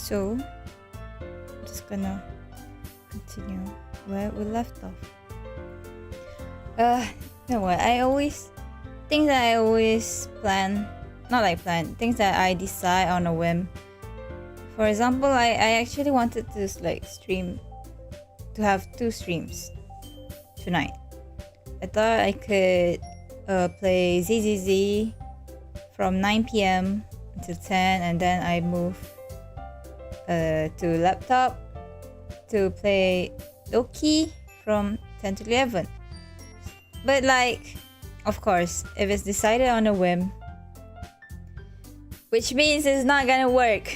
So, I'm just gonna continue where we left off. You know what? Things that I always plan, not like plan, things that I decide on a whim. For example, I actually wanted to have 2 streams tonight. I thought I could play ZZZ from 9 p.m. until 10, and then I move to laptop to play Doki from 10 to 11. But like, of course, if it's decided on a whim, which means it's not gonna work.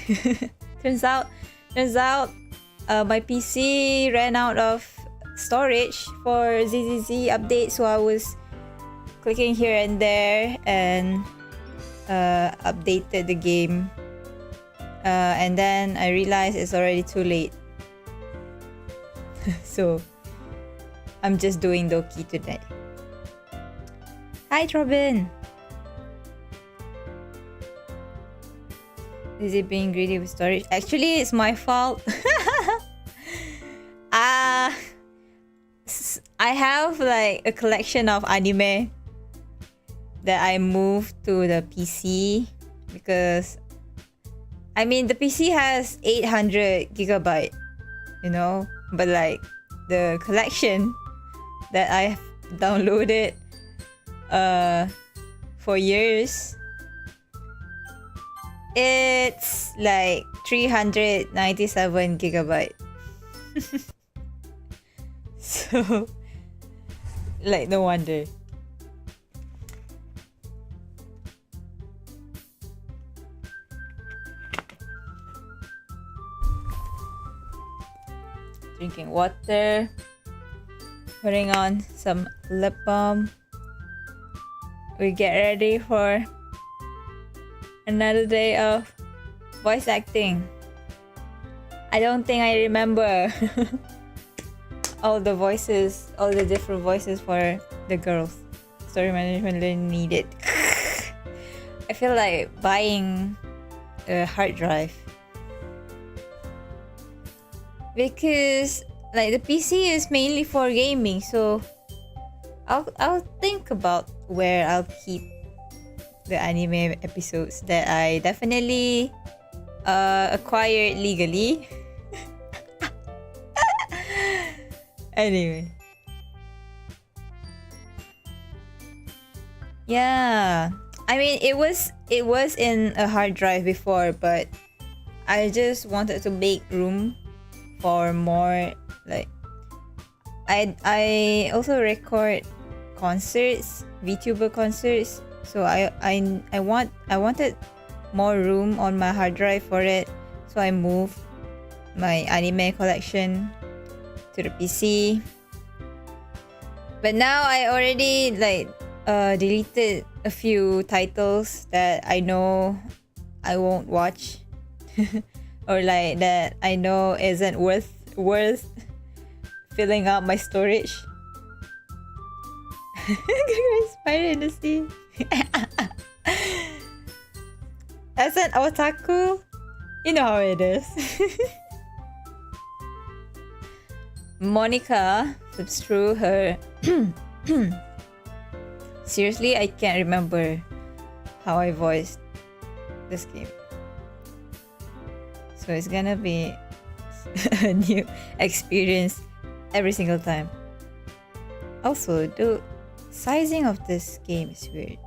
turns out my PC ran out of storage for ZZZ update, so I was clicking here and there and updated the game, and then I realized it's already too late. So I'm just doing Doki today. Hi Robin! Is it being greedy with storage? Actually, it's my fault. I have like a collection of anime that I moved to the PC because I mean the PC has 800 gigabyte, you know, but like the collection that I've downloaded for years, it's like 397 gigabyte. So like no wonder. Drinking water, putting on some lip balm. We get ready for another day of voice acting. I don't think I remember all the different voices for the girls. Story management learning needed. I feel like buying a hard drive because like the PC is mainly for gaming, so I'll think about where I'll keep the anime episodes that I definitely acquired legally. Anyway. Yeah. I mean it was in a hard drive before, but I just wanted to make room for more, like I also record concerts, VTuber concerts, so I wanted more room on my hard drive for it, so I moved my anime collection to the PC. But now I already like deleted a few titles that I know I won't watch or like that I know isn't worth filling up my storage. Spider in the sea. As an otaku, you know how it is. Monica flips through her. Seriously, I can't remember how I voiced this game. So it's gonna be a new experience every single time. Also, the sizing of this game is weird.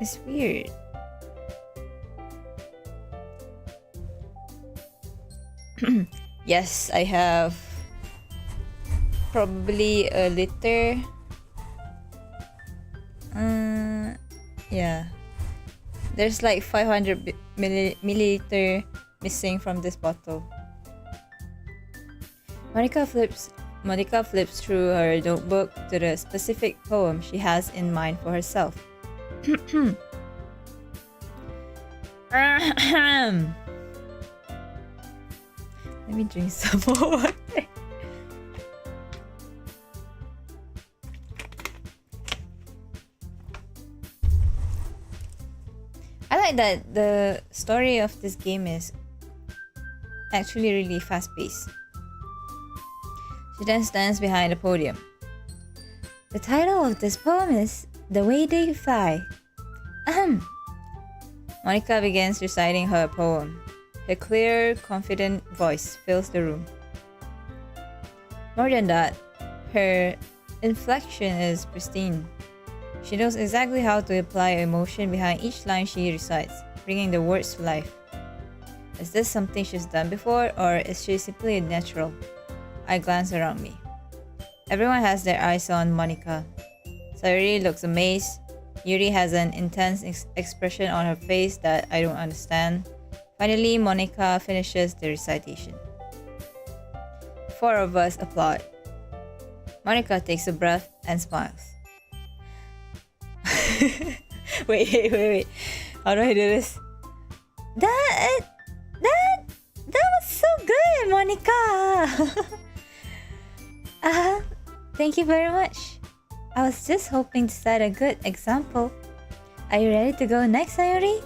It's weird. Yes, I have probably a liter. Yeah. There's like 500 milliliter missing from this bottle. Monica flips through her notebook to the specific poem she has in mind for herself. Let me drink some more water. I like that the story of this game is actually really fast-paced. She then stands behind the podium. The title of this poem is The Way They Fly. Ahem. Monica begins reciting her poem. Her clear, confident voice fills the room. More than that, her inflection is pristine. She knows exactly how to apply emotion behind each line she recites, bringing the words to life. Is this something she's done before, or is she simply natural? I glance around me. Everyone has their eyes on Monica. Sayuri looks amazed. Yuri has an intense expression on her face that I don't understand. Finally, Monica finishes the recitation. 4 of us applaud. Monica takes a breath and smiles. Wait. How do I do this? That was so good, Monica. Thank you very much. I was just hoping to set a good example. Are you ready to go next, Sayuri?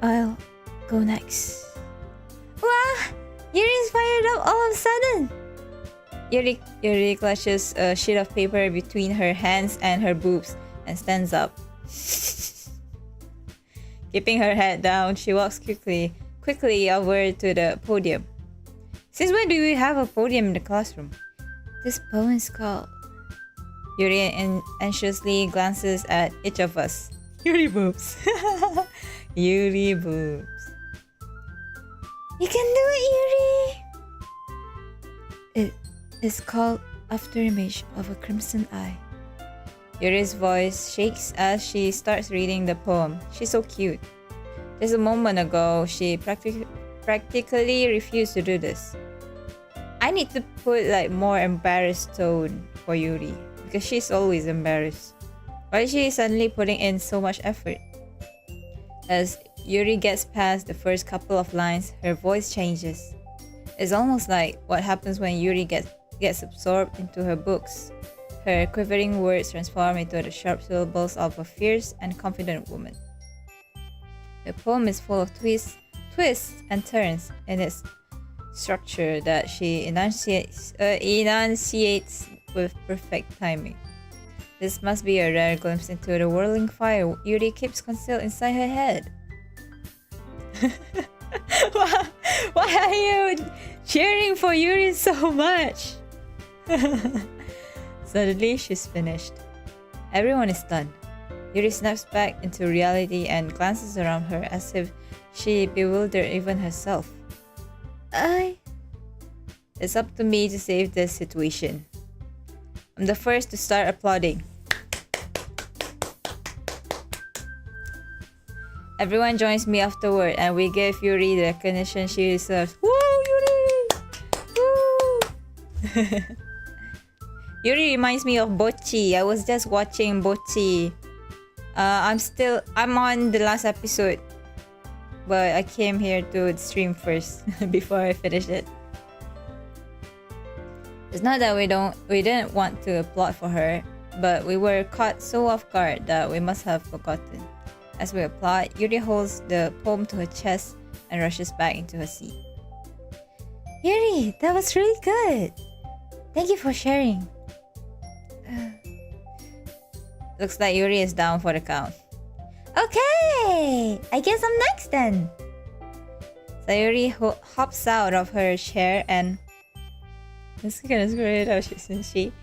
I'll go next. Wow! Yuri's fired up all of a sudden. Yuri clutches a sheet of paper between her hands and her boobs and stands up. Keeping her head down, she walks quickly over to the podium. Since when do we have a podium in the classroom? This poem is called... Yuri anxiously glances at each of us. Yuri boobs. Yuri boobs. You can do it, Yuri! It is called Afterimage of a Crimson Eye. Yuri's voice shakes as she starts reading the poem. She's so cute. Just a moment ago, she practically refused to do this. I need to put more embarrassed tone for Yuri because she's always embarrassed. Why is she suddenly putting in so much effort? As Yuri gets past the first couple of lines, her voice changes. It's almost like what happens when Yuri gets absorbed into her books. Her quivering words transform into the sharp syllables of a fierce and confident woman. The poem is full of twists and turns in its structure that she enunciates with perfect timing. This must be a rare glimpse into the whirling fire Yuri keeps concealed inside her head. Why are you cheering for Yuri so much? Suddenly, she's finished. Everyone is stunned. Yuri snaps back into reality and glances around her as if she bewildered even herself. It's up to me to save this situation. I'm the first to start applauding. Everyone joins me afterward and we give Yuri the recognition she deserves. Woo, Yuri! Woo! Yuri reminds me of Bocchi. I was just watching Bocchi. I'm on the last episode, but I came here to stream first before I finish it. It's not that we didn't want to applaud for her, but we were caught so off guard that we must have forgotten. As we applaud, Yuri holds the poem to her chest and rushes back into her seat. Yuri, that was really good. Thank you for sharing. Looks like Yuri is down for the count. Okay, I guess I'm next then. Sayuri hops out of her chair and... This is gonna screw it out, isn't she?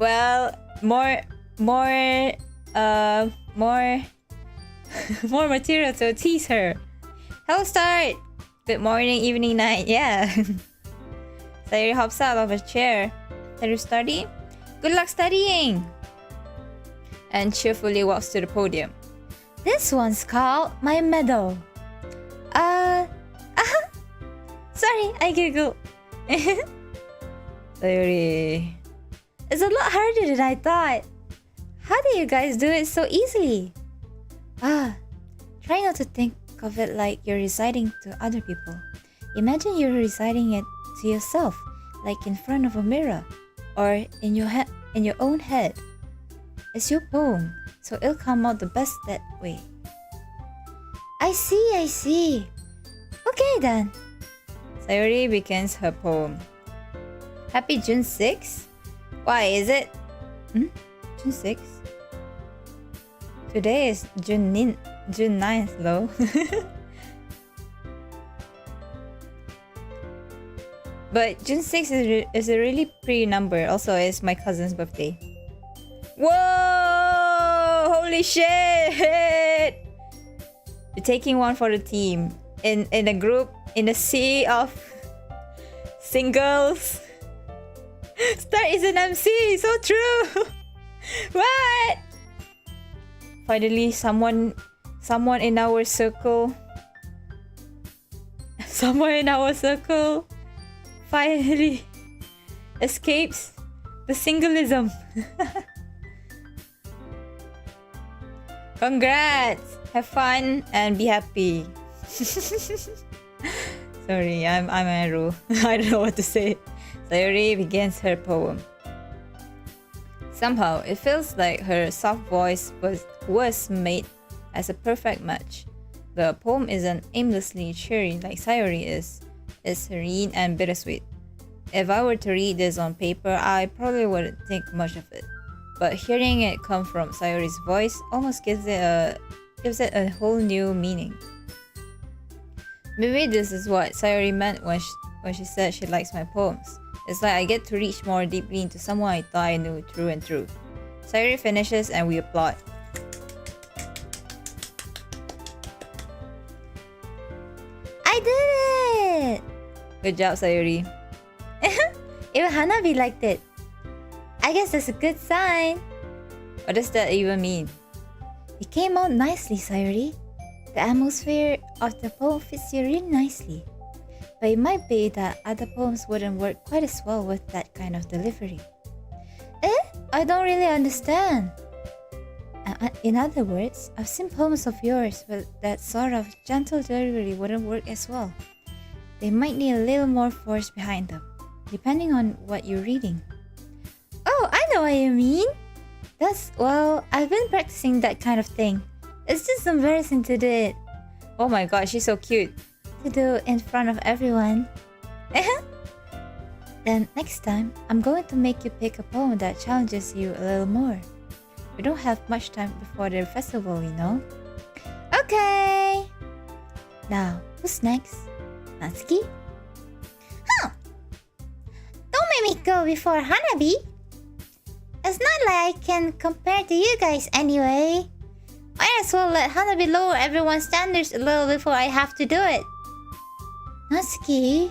Well, more material to tease her. Hello, start. Good morning, evening, night. Yeah. Sayuri hops out of her chair. Can you study? Good luck studying. And cheerfully walks to the podium. This one's called My Medal. Sorry, I giggle. Sayuri. It's a lot harder than I thought. How do you guys do it so easily? Try not to think of it like you're reciting to other people. Imagine you're reciting it to yourself, like in front of a mirror, or in your own head. It's your poem, so it'll come out the best that way. I see. Okay then. Sayori begins her poem. Happy June 6th? Why is it? June 6th? Today is June 9th though. But June 6th is a really pretty number. Also, it's my cousin's birthday. Whoa! Holy shit! You're taking one for the team. In a group, in a sea of singles. Star is an MC! So true! What? Finally, someone in our circle. Someone in our circle finally escapes the singleism. Congrats! Have fun and be happy. Sorry, I'm Aru. I don't know what to say. Sayori begins her poem. Somehow, it feels like her soft voice was made as a perfect match. The poem isn't aimlessly cheery like Sayori is. It's serene and bittersweet. If I were to read this on paper, I probably wouldn't think much of it. But hearing it come from Sayori's voice almost gives it a whole new meaning. Maybe this is what Sayori meant when she said she likes my poems. It's like I get to reach more deeply into someone I thought I knew through and through. Sayori finishes and we applaud. I did it! Good job, Sayori. Even Hanabi liked it. I guess that's a good sign. What does that even mean? It came out nicely, Sayori. The atmosphere of the poem fits you really nicely. But it might be that other poems wouldn't work quite as well with that kind of delivery. I don't really understand. In other words, I've seen poems of yours with that sort of gentle delivery wouldn't work as well. They might need a little more force behind them, depending on what you're reading. Oh, I know what you mean. I've been practicing that kind of thing. It's just embarrassing to do it. Oh my god, she's so cute. To do in front of everyone. Then next time, I'm going to make you pick a poem that challenges you a little more. We don't have much time before the festival, you know. Okay. Now, who's next? Natsuki? Huh. Don't make me go before Hanabi. It's not like I can compare to you guys anyway. Might as well let Hanabi lower everyone's standards a little before I have to do it. Natsuki?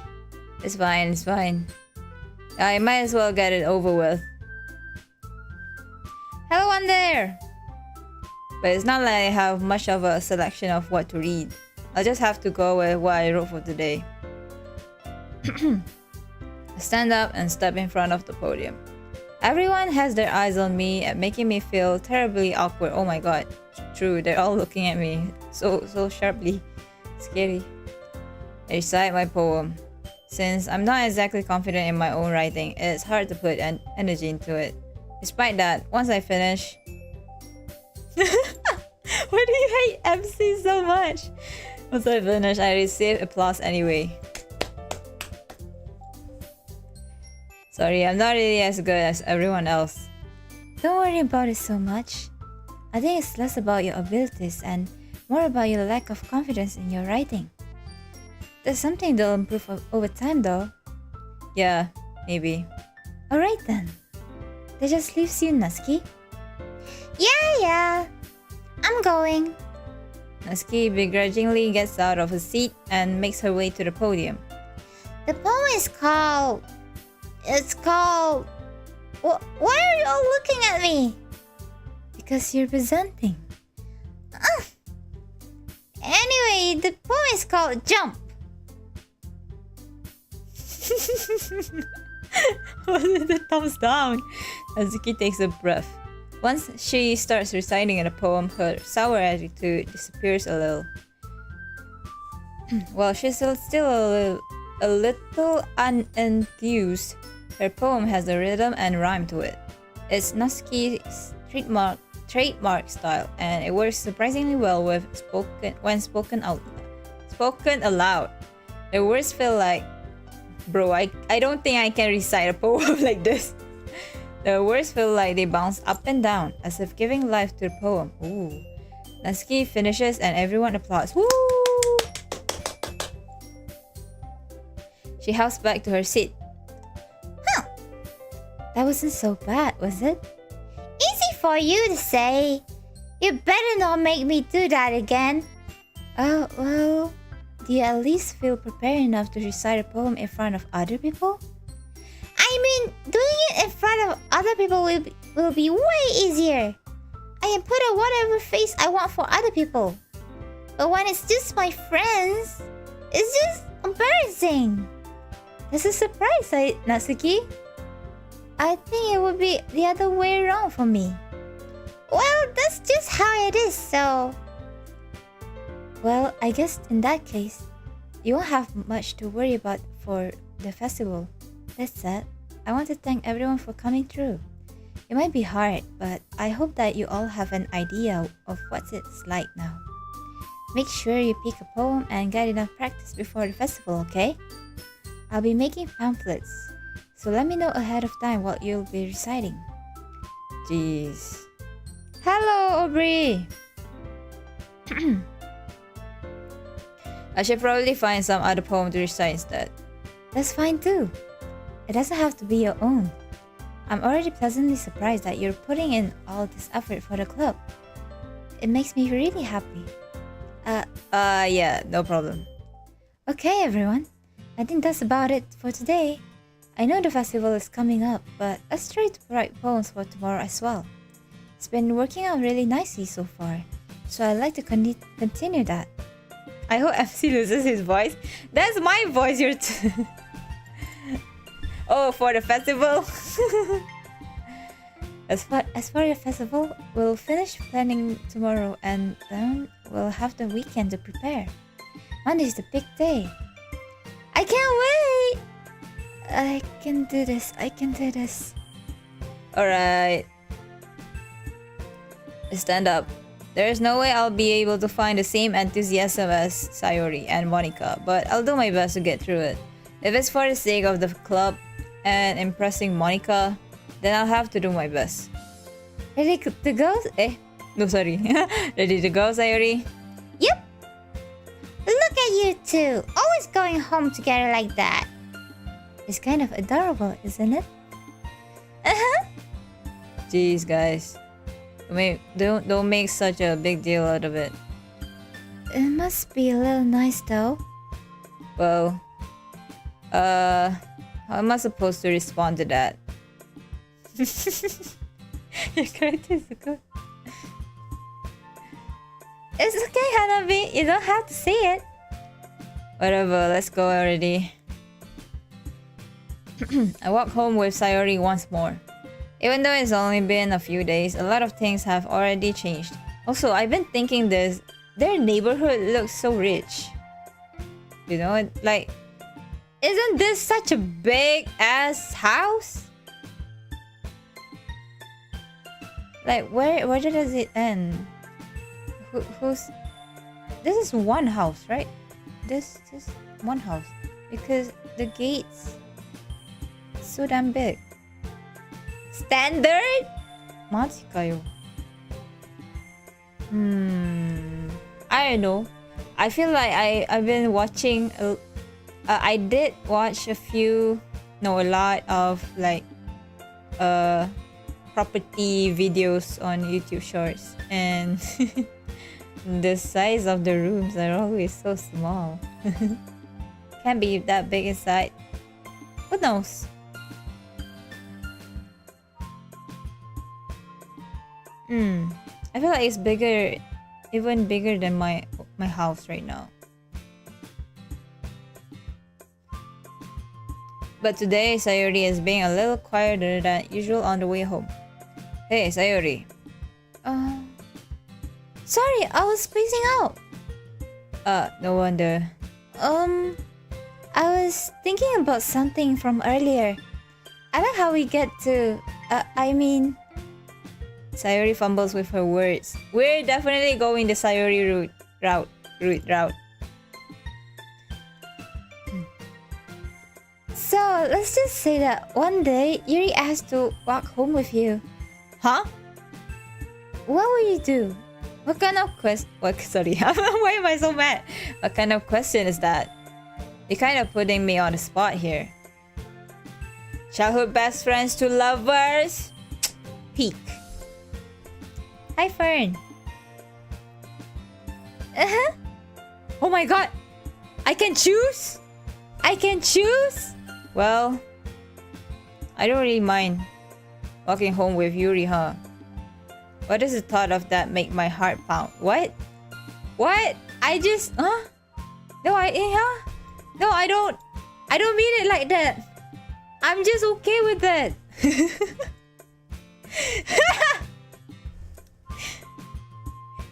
It's fine. I might as well get it over with. Hello, one there! But it's not like I have much of a selection of what to read. I'll just have to go with what I wrote for today. I stand up and step in front of the podium. Everyone has their eyes on me and making me feel terribly awkward. Oh my god. True, they're all looking at me so sharply. Scary. I recite my poem. Since I'm not exactly confident in my own writing, it's hard to put energy into it. Despite that, once I finish... Why do you hate MC so much? Once I finish, I receive applause anyway. Sorry, I'm not really as good as everyone else. Don't worry about it so much. I think it's less about your abilities and more about your lack of confidence in your writing. That's something that'll improve over time though. Yeah, maybe. Alright then. That just leaves you, Natsuki. Yeah. I'm going. Natsuki begrudgingly gets out of her seat and makes her way to the podium. The poem is called... It's called... Why are you all looking at me? Because you're presenting. Anyway, the poem is called Jump. The thumbs down. Natsuki takes a breath. Once she starts reciting the poem, her sour attitude disappears a little. While she's still a little unenthused, her poem has a rhythm and rhyme to it. It's Natsuki's trademark style, and it works surprisingly well when spoken aloud. The words feel like, bro, I don't think I can recite a poem like this. The words feel like they bounce up and down, as if giving life to the poem. Ooh. Natsuki finishes and everyone applauds. Woo! She hops back to her seat. Huh. That wasn't so bad, was it? Easy for you to say. You better not make me do that again. Oh, well, do you at least feel prepared enough to recite a poem in front of other people? I mean, doing it in front of other people will be way easier. I can put on whatever face I want for other people. But when it's just my friends, it's just embarrassing. That's a surprise, Natsuki. I think it would be the other way around for me. Well, that's just how it is, so... Well, I guess in that case, you won't have much to worry about for the festival. That said, I want to thank everyone for coming through. It might be hard, but I hope that you all have an idea of what it's like now. Make sure you pick a poem and get enough practice before the festival, okay? I'll be making pamphlets, so let me know ahead of time what you'll be reciting. Jeez. Hello, Aubrey! I should probably find some other poem to recite instead. That's fine too. It doesn't have to be your own. I'm already pleasantly surprised that you're putting in all this effort for the club. It makes me really happy. Yeah, no problem. Okay, everyone. I think that's about it for today. I know the festival is coming up, but let's try to write poems for tomorrow as well. It's been working out really nicely so far, so I'd like to continue that. I hope MC loses his voice. That's my voice, Oh, for the festival? As for the festival, we'll finish planning tomorrow and then we'll have the weekend to prepare. Monday's the big day. I can't wait! I can do this. Alright. Stand up. There's no way I'll be able to find the same enthusiasm as Sayori and Monica, but I'll do my best to get through it. If it's for the sake of the club and impressing Monica, then I'll have to do my best. Ready to go? No, sorry. Ready to go, Sayori? Yep. Look at you two, always going home together like that. It's kind of adorable, isn't it? Jeez, guys. Don't make such a big deal out of it. It must be a little nice though. Well, how am I supposed to respond to that? Your character is good. It's okay, Hanabi. You don't have to say it. Whatever, let's go already. I walk home with Sayori once more. Even though it's only been a few days, a lot of things have already changed. Also, I've been thinking their neighborhood looks so rich. You know, like, isn't this such a big ass house? Like, where does it end? Who's... This is one house, right? This one house. Because the gates... so damn big. Standard? Maji kayo. I don't know. I feel like I've been watching... I did watch a lot of like property videos on YouTube Shorts, and the size of the rooms are always so small. Can't be that big inside. Who knows? I feel like it's bigger, even bigger than my house right now. But today, Sayori is being a little quieter than usual on the way home. Hey, Sayori. Sorry, I was spacing out. No wonder. I was thinking about something from earlier. I like how we get to... Sayori fumbles with her words. We're definitely going the Sayori route. So let's just say that one day Yuri asked to walk home with you. Huh? What will you do? What kind of question? Sorry, why am I so mad? What kind of question is that? You're kind of putting me on the spot here. Childhood best friends to lovers? Peak. Hi, Fern. Oh my god! I can choose? I can choose? Well, I don't really mind walking home with Yuri, huh? What does the thought of that make my heart pound? What? What? I just... Huh? No, No, I don't mean it like that. I'm just okay with that.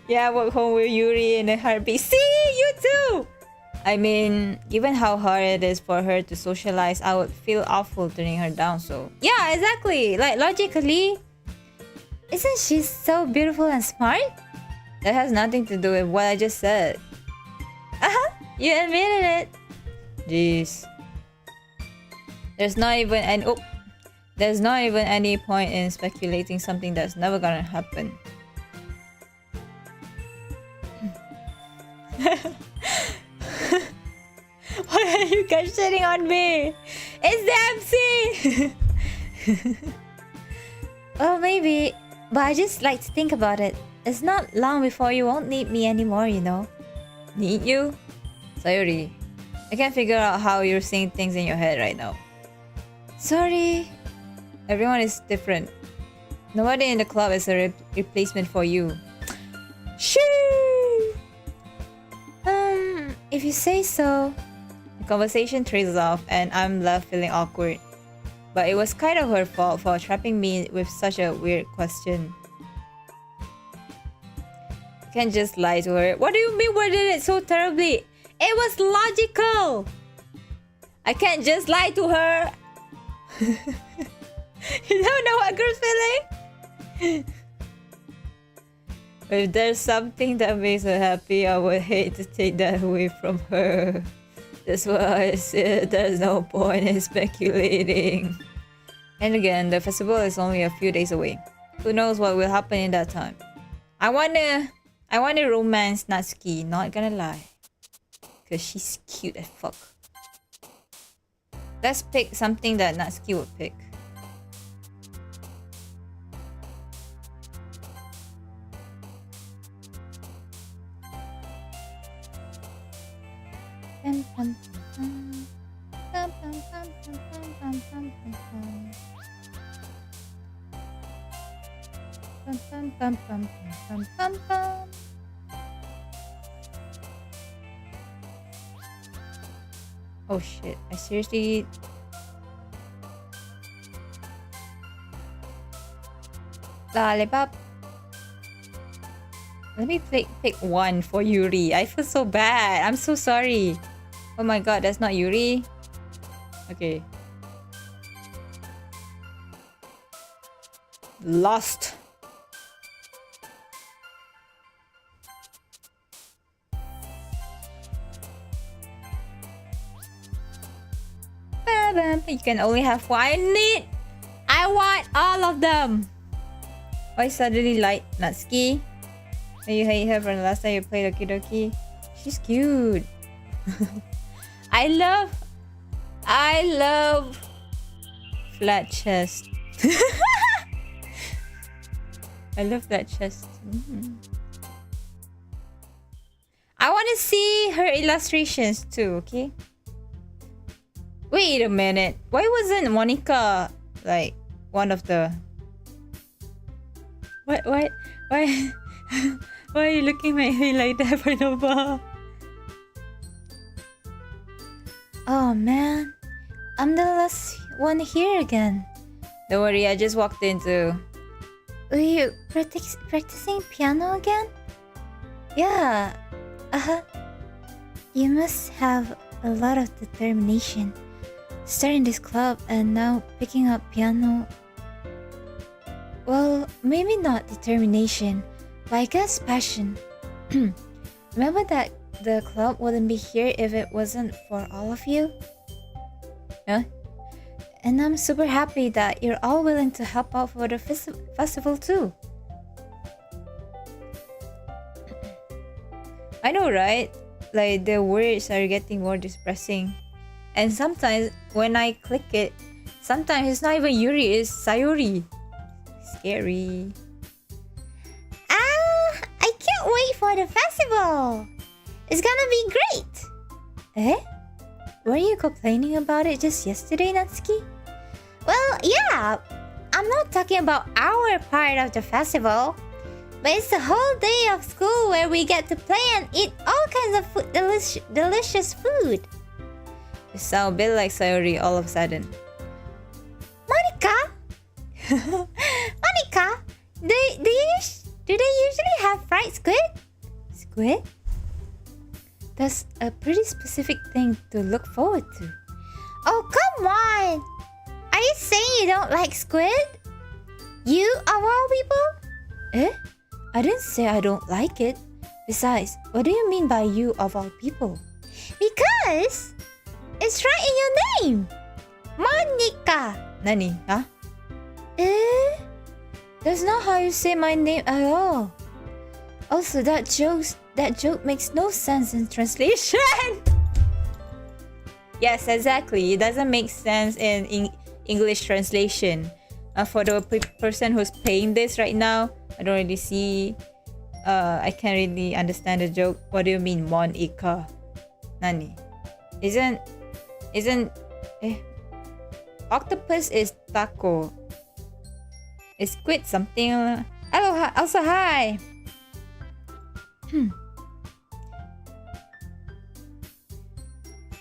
Yeah, walk home with Yuri in a heartbeat. See, you too! I mean, given how hard it is for her to socialize, I would feel awful turning her down, so... Yeah, exactly! Like, logically... Isn't she so beautiful and smart? That has nothing to do with what I just said. You admitted it. Jeez. There's not even any point in speculating something that's never gonna happen. Why are you guys shitting on me? It's the MC! Well, maybe, but I just like to think about it. It's not long before you won't need me anymore, you know. Need you? Sayori, I can't figure out how you're seeing things in your head right now. Sorry. Everyone is different. Nobody in the club is a replacement for you. Shoo! If you say so. The conversation trails off and I'm left feeling awkward. But it was kind of her fault for trapping me with such a weird question. I can't just lie to her. What do you mean we did it so terribly? It was logical! I can't just lie to her! You don't know what girl's feeling? If there's something that makes her happy, I would hate to take that away from her. That's why I said there's no point in speculating. And again, the festival is only a few days away. Who knows what will happen in that time? I wanna romance Natsuki, not gonna lie. Cause she's cute as fuck. Let's pick something that Natsuki would pick. Oh shit, I seriously... Lollipop. Let me pick one for Yuri. I feel so bad. I'm so sorry. Oh my god, that's not Yuri. Okay. Lost. You can only have one. I want all of them. Why suddenly like Natsuki? You hate her from the last time you played Doki Doki? She's cute. I love flat chest. I love flat chest. I want to see her illustrations too, okay? Wait a minute. Why wasn't Monica like one of the... Why are you looking at me like that, Nova? Oh man, I'm the last one here again. Don't worry, I just walked into... Were you practicing piano again? Yeah. You must have a lot of determination. Starting this club and now picking up piano. Well, maybe not determination, but I guess passion. Remember that the club wouldn't be here if it wasn't for all of you? Huh? And I'm super happy that you're all willing to help out for the festival too. I know, right? Like, the words are getting more depressing. And sometimes, when I click it, sometimes it's not even Yuri, it's Sayori. Scary. I can't wait for the festival. It's gonna be great. Eh? Were you complaining about it just yesterday, Natsuki? Well, yeah. I'm not talking about our part of the festival. But it's the whole day of school where we get to play and eat all kinds of delicious food. You sound a bit like Sayori all of a sudden. Monica? Monica, do they usually have fried squid? Squid? That's a pretty specific thing to look forward to. Oh, come on! Are you saying you don't like squid? You of all people? Eh? I didn't say I don't like it. Besides, what do you mean by you of all people? Because it's right in your name. Monica. Nani? Huh? Eh? That's not how you say my name at all. Also, that joke makes no sense in translation. Yes, exactly. It doesn't make sense in English translation. For the person who's playing this right now, I don't really see. I can't really understand the joke. What do you mean, Monica? Nani? Isn't? Octopus is taco. Is squid something? Hello, also hi.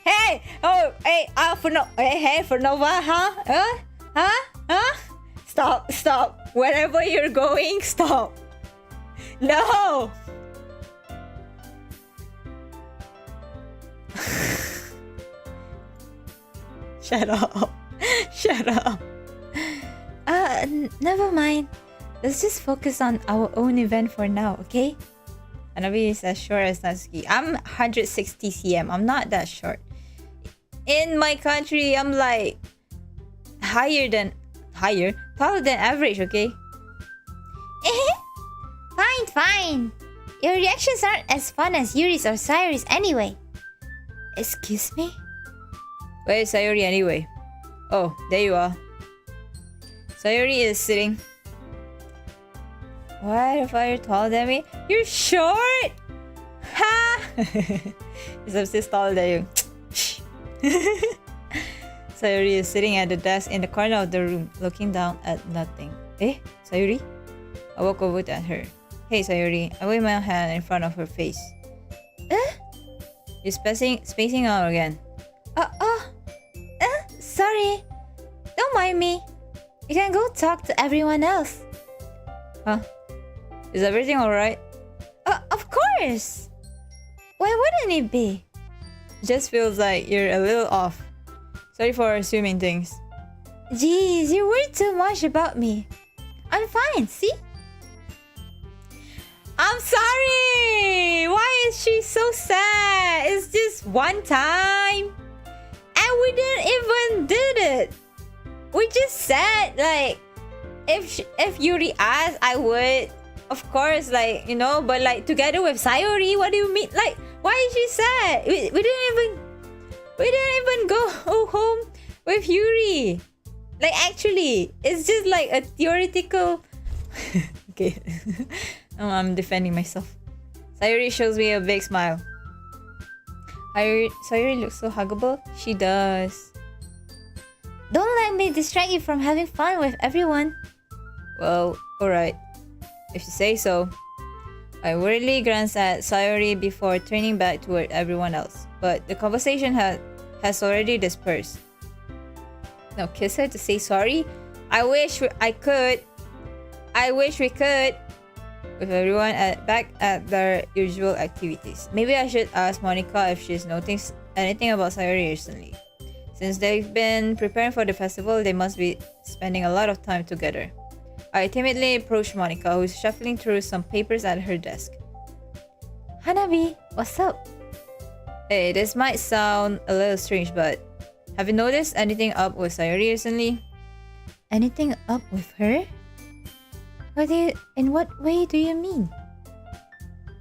Hey! Oh, hey, for Nova, huh? Huh? Stop. Wherever you're going, stop. No! Shut up. Never mind. Let's just focus on our own event for now, okay? Hanabi is as short as Natsuki. I'm 160 cm. I'm not that short. In my country, I'm like taller than average, okay? Fine. Your reactions aren't as fun as Yuri's or Sayori's anyway. Excuse me? Where is Sayori anyway? Oh, there you are. Sayori is sitting. What if you're taller than me? You're short! Ha! Because I'm still taller than you. Sayori is sitting at the desk in the corner of the room, looking down at nothing. Eh? Sayori? I walk over at her. Hey, Sayori. I wave my hand in front of her face. You're spacing out again. Sorry. Don't mind me. You can go talk to everyone else. Huh? Is everything alright? Of course. Why wouldn't it be? It just feels like you're a little off. Sorry for assuming things. Jeez, you worry too much about me. I'm fine, see? I'm sorry! Why is she so sad? It's just one time. And we didn't even did it. We just said, like, if Yuri asked, I would. Of course, like, you know, but like together with Sayori, what do you mean? Like, why is she sad? We didn't even go home with Yuri. Like, actually, it's just like a theoretical. Okay. I'm defending myself. Sayori shows me a big smile. Sayori looks so huggable. She does. Don't let me distract you from having fun with everyone. Well, alright. If you say so. I worriedly glanced at Sayori before turning back toward everyone else. But the conversation has already dispersed. Now kiss her to say sorry? I wish we could. With everyone back at their usual activities. Maybe I should ask Monica if she's noticed anything about Sayori recently. Since they've been preparing for the festival, they must be spending a lot of time together. I timidly approached Monica, who's shuffling through some papers at her desk. Hanabi, what's up? Hey, this might sound a little strange, but have you noticed anything up with Sayori recently? Anything up with her? In what way do you mean?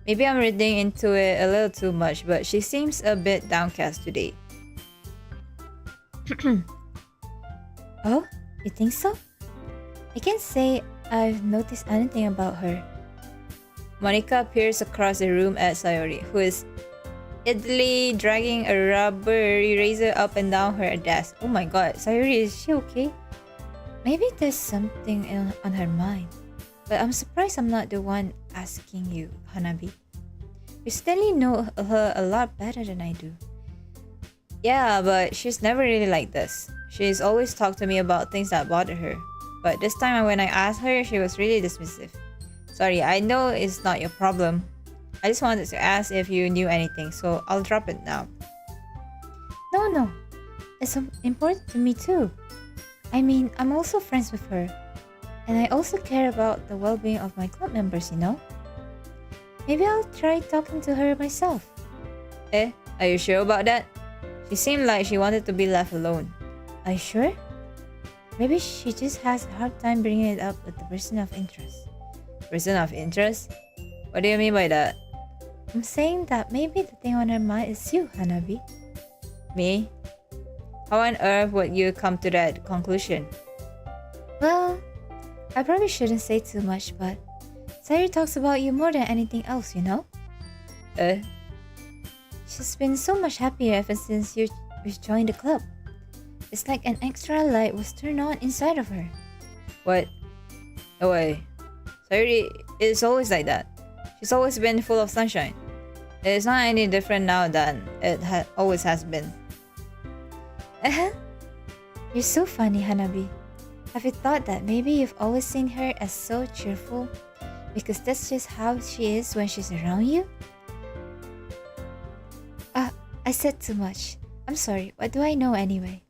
Maybe I'm reading into it a little too much, but she seems a bit downcast today. Oh, you think so? I can't say I've noticed anything about her. Monica peers across the room at Sayori, who is idly dragging a rubber eraser up and down her desk. Oh my god, Sayori, is she okay? Maybe there's something on her mind. But I'm surprised I'm not the one asking you, Hanabi. You steadily know her a lot better than I do. Yeah, but she's never really like this. She's always talked to me about things that bother her. But this time when I asked her, she was really dismissive. Sorry, I know it's not your problem. I just wanted to ask if you knew anything, so I'll drop it now. No. It's important to me too. I mean, I'm also friends with her. And I also care about the well-being of my club members, you know? Maybe I'll try talking to her myself. Are you sure about that? She seemed like she wanted to be left alone. Are you sure? Maybe she just has a hard time bringing it up with the person of interest. Person of interest? What do you mean by that? I'm saying that maybe the thing on her mind is you, Hanabi. Me? How on earth would you come to that conclusion? Well, I probably shouldn't say too much, but Sayori talks about you more than anything else, you know? She's been so much happier ever since you joined the club. It's like an extra light was turned on inside of her. What? No way. Sayori is always like that. She's always been full of sunshine. It's not any different now than it always has been. You're so funny, Hanabi. Have you thought that maybe you've always seen her as so cheerful because that's just how she is when she's around you? I said too much. I'm sorry, what do I know anyway?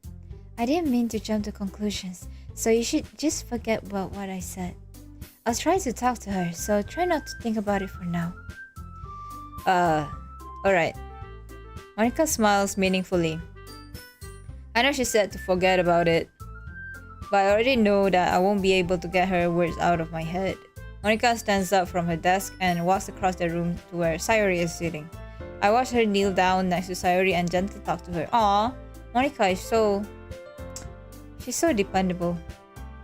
I didn't mean to jump to conclusions, so you should just forget about what I said. I'll try to talk to her, so try not to think about it for now. Alright. Monica smiles meaningfully. I know she said to forget about it, but I already know that I won't be able to get her words out of my head. Monica stands up from her desk and walks across the room to where Sayori is sitting. I watch her kneel down next to Sayori and gently talk to her. Aww, Monica is she's so dependable.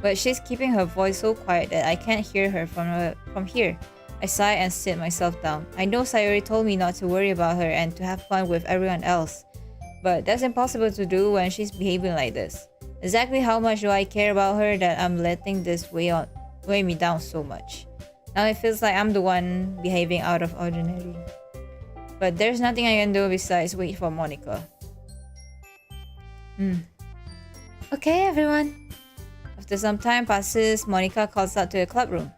But she's keeping her voice so quiet that I can't hear her from here. I sigh and sit myself down. I know Sayori told me not to worry about her and to have fun with everyone else. But that's impossible to do when she's behaving like this. Exactly how much do I care about her that I'm letting this weigh me down so much? Now it feels like I'm the one behaving out of ordinary. But there's nothing I can do besides wait for Monica. Okay, everyone. After some time passes, Monica calls out to the club room.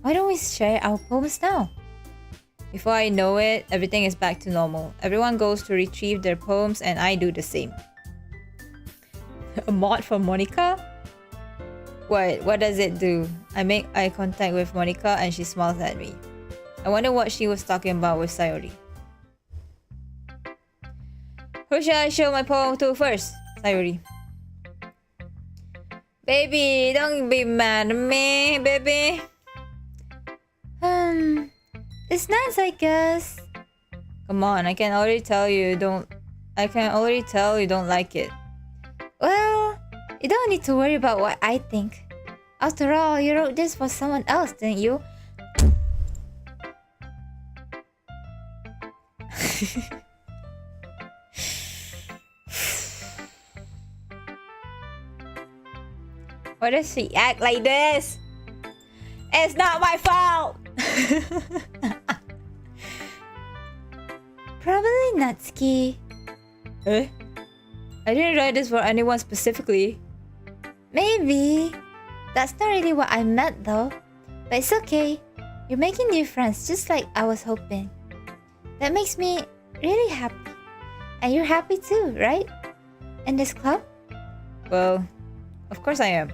Why don't we share our poems now? Before I know it, everything is back to normal. Everyone goes to retrieve their poems and I do the same. A mod from Monica? What does it do? I make eye contact with Monica and she smiles at me. I wonder what she was talking about with Sayori. Who should I show my poem to first? Sayori. Baby, don't be mad at me, baby. It's nice, I guess. Come on, I can already tell you don't like it. Well, you don't need to worry about what I think. After all, you wrote this for someone else, didn't you? Why does she act like this? It's not my fault! Probably Natsuki. I didn't write this for anyone specifically. Maybe. That's not really what I meant though. But it's okay. You're making new friends just like I was hoping. That makes me really happy. And you're happy too, right? In this club? Well, of course I am.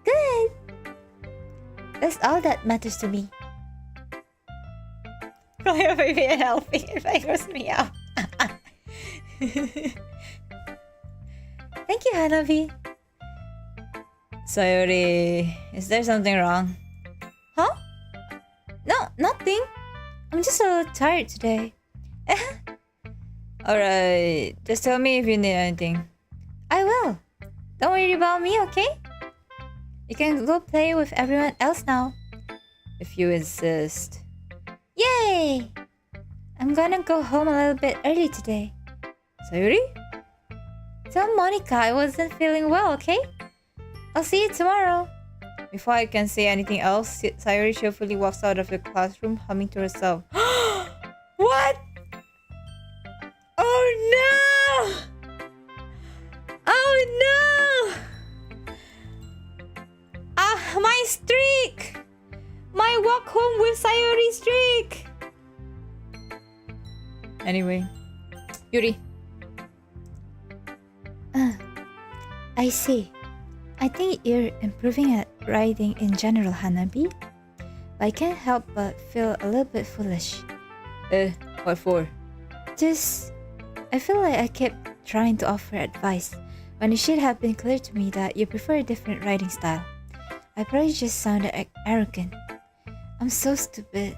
Good. That's all that matters to me. Call your baby and helping if I gross me out. Thank you, Hanabi. Sayori, is there something wrong? Huh? No, nothing. I'm just a little tired today. Alright, just tell me if you need anything. I will. Don't worry about me, okay? You can go play with everyone else now. If you insist. Yay! I'm gonna go home a little bit early today. Sayori? Tell Monica I wasn't feeling well, okay? I'll see you tomorrow. Before I can say anything else, Sayori cheerfully walks out of the classroom, humming to herself. What? Oh no! Oh no! Ah, my streak! My walk home with Sayori streak! Anyway, Yuri. I see. I think you're improving at riding in general, Hanabi. But I can't help but feel a little bit foolish. What for? I feel like I kept trying to offer advice when it should have been clear to me that you prefer a different riding style. I probably just sounded arrogant. I'm so stupid.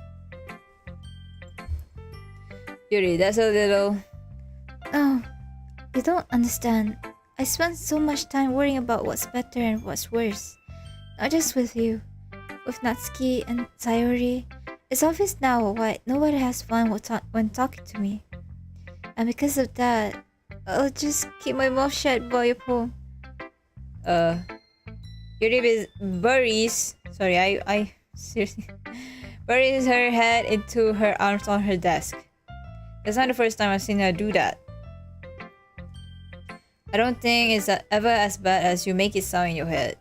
Yuri, that's a little... Oh, you don't understand. I spent so much time worrying about what's better and what's worse. Not just with you. With Natsuki and Sayori. It's obvious now why nobody has fun when talking to me. And because of that, I'll just keep my mouth shut while you're home. Yuri buries... Sorry, I seriously... buries her head into her arms on her desk. That's not the first time I've seen her do that. I don't think it's ever as bad as you make it sound in your head.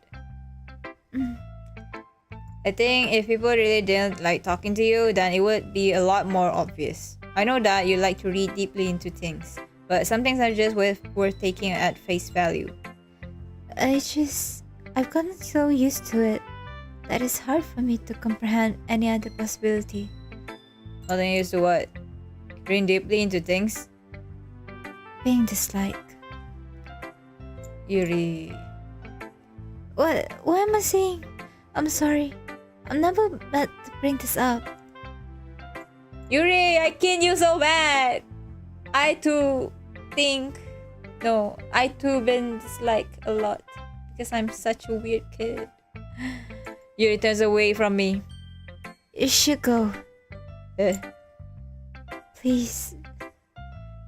I think if people really didn't like talking to you, then it would be a lot more obvious. I know that you like to read deeply into things, but some things are just worth taking at face value. I've gotten so used to it that it's hard for me to comprehend any other possibility. Nothing used to what? Reading deeply into things? Being disliked. Yuri... What am I saying? I'm sorry. I'm never meant to bring this up. Yuri, I caned you so bad! I too been disliked a lot because I'm such a weird kid. Yuri turns away from me. You should go. Please.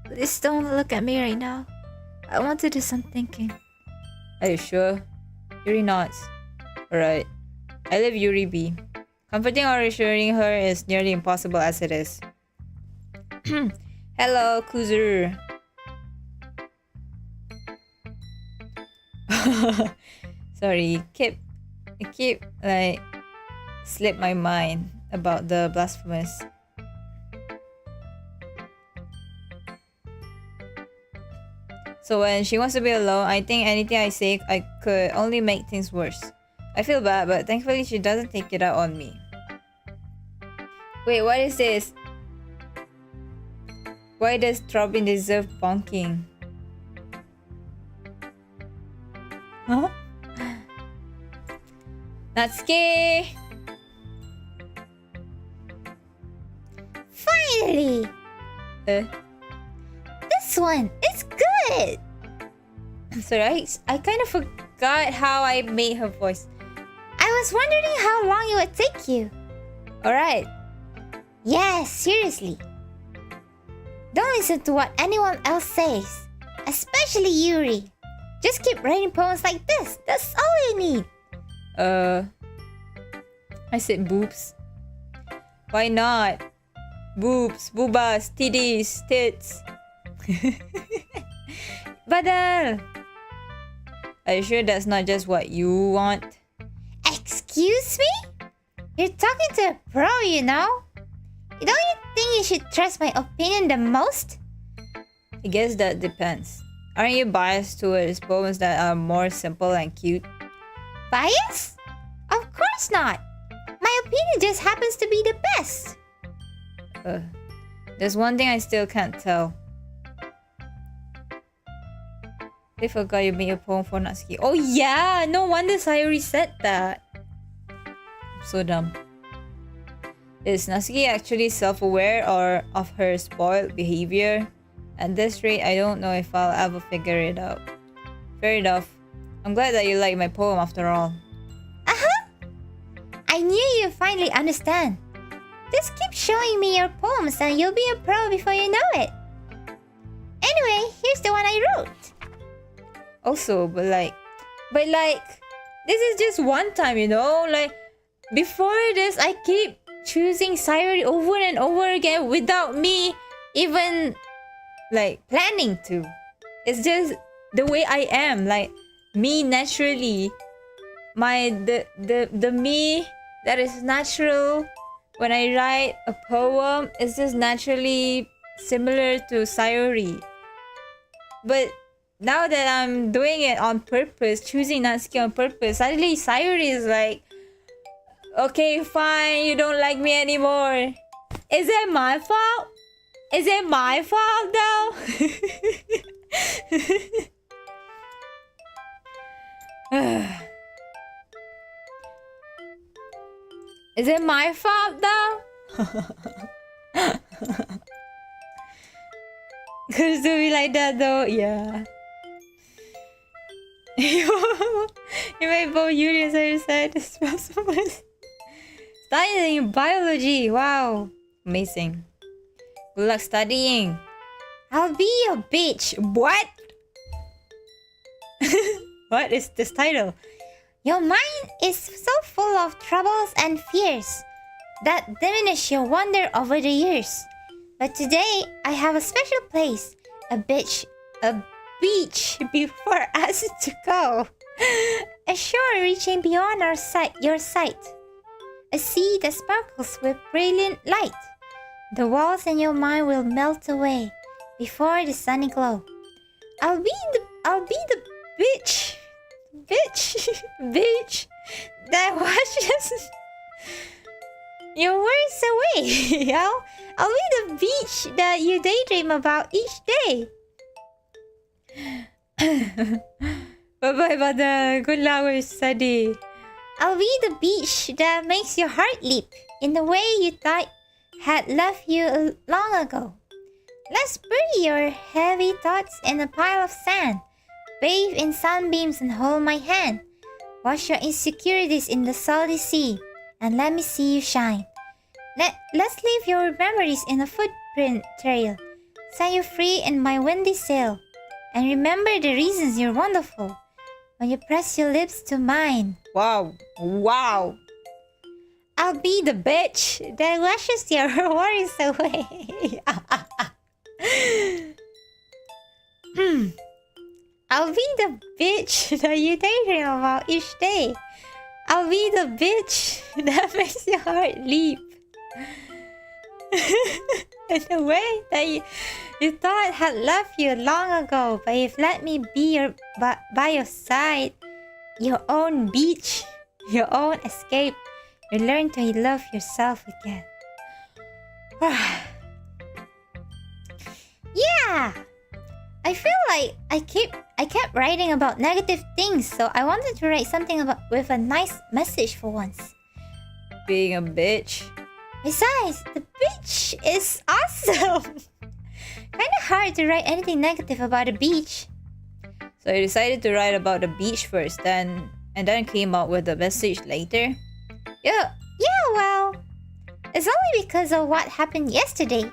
Please don't look at me right now. I want to do some thinking. Are you sure? Yuri nods. Alright. I leave Yuri be. Comforting or reassuring her is nearly impossible as it is. Hello, Kuzuru. Sorry, it keep like slip my mind about the blasphemous. So when she wants to be alone, I think anything I say I could only make things worse. I feel bad, but thankfully she doesn't take it out on me. Wait, what is this? Why does Robin deserve bonking? Huh? Natsuki! Finally! This one is good! Sorry, I kind of forgot how I made her voice. I was wondering how long it would take you. Alright. Yes, seriously. Don't listen to what anyone else says. Especially Yuri. Just keep writing poems like this. That's all you need. I said boobs. Why not? Boobs, boobas, titties, tits. Badal! Are you sure that's not just what you want? Excuse me? You're talking to a pro, you know? Don't you think you should trust my opinion the most? I guess that depends. Aren't you biased towards poems that are more simple and cute? Bias? Of course not. opinion just happens to be the best. There's one thing I still can't tell. I forgot you made a poem for Natsuki. Oh yeah! No wonder Sayori said that. I'm so dumb. Is Natsuki actually self-aware or of her spoiled behavior? At this rate, I don't know if I'll ever figure it out. Fair enough. I'm glad that you like my poem after all. I knew you'd finally understand. Just keep showing me your poems and you'll be a pro before you know it. Anyway, here's the one I wrote. Also, but like, this is just one time, you know? Like, before this, I keep choosing Sayori over and over again without me even, like, planning to. It's just the way I am, like, me naturally. The me that is natural when I write a poem is just naturally similar to Sayori. But now that I'm doing it on purpose, choosing Natsuki on purpose, suddenly Sayori is like, okay, fine, you don't like me anymore. Is it my fault? Is it my fault though? Is it my fault though? Could it still be like that though? Yeah. You made both Yuri and Sayori side to spell someone. Studying biology. Wow. Amazing. Good luck studying. I'll be your bitch. What? What is this title? Your mind is so full of troubles and fears that diminish your wonder over the years. But today, I have a special place, a beach before us to go. A shore reaching beyond your sight. A sea that sparkles with brilliant light. The walls in your mind will melt away before the sunny glow. I'll be the bitch that washes your worries away. I'll be the beach that you daydream about each day. Bye-bye, Mother. Good luck with study. I'll be the beach that makes your heart leap in the way you thought had left you long ago. Let's bury your heavy thoughts in a pile of sand. Bathe in sunbeams and hold my hand. Wash your insecurities in the salty sea and let me see you shine. Let's leave your memories in a footprint trail. Set you free in my windy sail. And remember the reasons you're wonderful when you press your lips to mine. Wow. I'll be the bitch that washes your worries away. I'll be the bitch that you daydream about each day. I'll be the bitch that makes your heart leap. In a way that you thought had left you long ago, but you've let me be by your side. Your own beach, your own escape. You learn to love yourself again. Yeah! I feel like I kept writing about negative things, so I wanted to write something with a nice message for once. Being a bitch. Besides, the beach is awesome! Kinda hard to write anything negative about a beach. So you decided to write about the beach first, and then came out with the message later? Yeah, well, it's only because of what happened yesterday.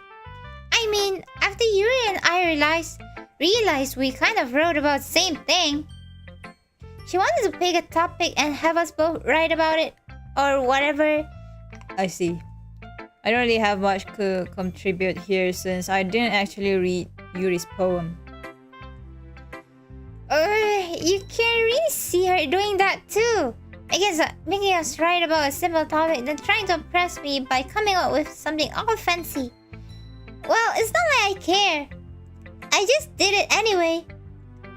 I mean, after Yuri and I realized we kind of wrote about the same thing. She wanted to pick a topic and have us both write about it, or whatever. I see. I don't really have much to contribute here since I didn't actually read Yuri's poem. You can really see her doing that too. I guess making us write about a simple topic then trying to impress me by coming up with something all fancy. Well, it's not like I care. I just did it anyway.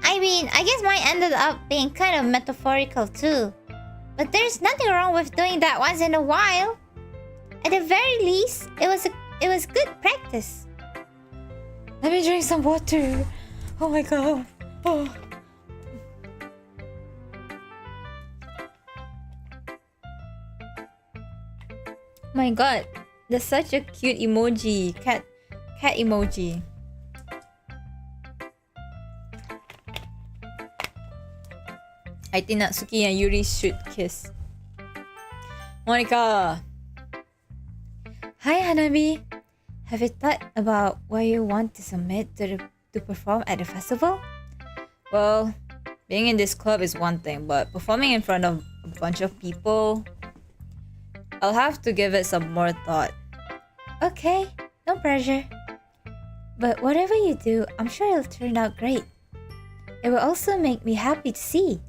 I mean, I guess mine ended up being kind of metaphorical too. But there's nothing wrong with doing that once in a while. At the very least, it was good practice. Let me drink some water. Oh my god. Oh. My god, that's such a cute emoji. Cat emoji. I think Natsuki and Yuri should kiss. Monica. Hi Hanabi. Have you thought about what you want to submit to perform at the festival? Well, being in this club is one thing, but performing in front of a bunch of people, I'll have to give it some more thought. Okay, no pressure. But whatever you do, I'm sure it'll turn out great. It will also make me happy to see.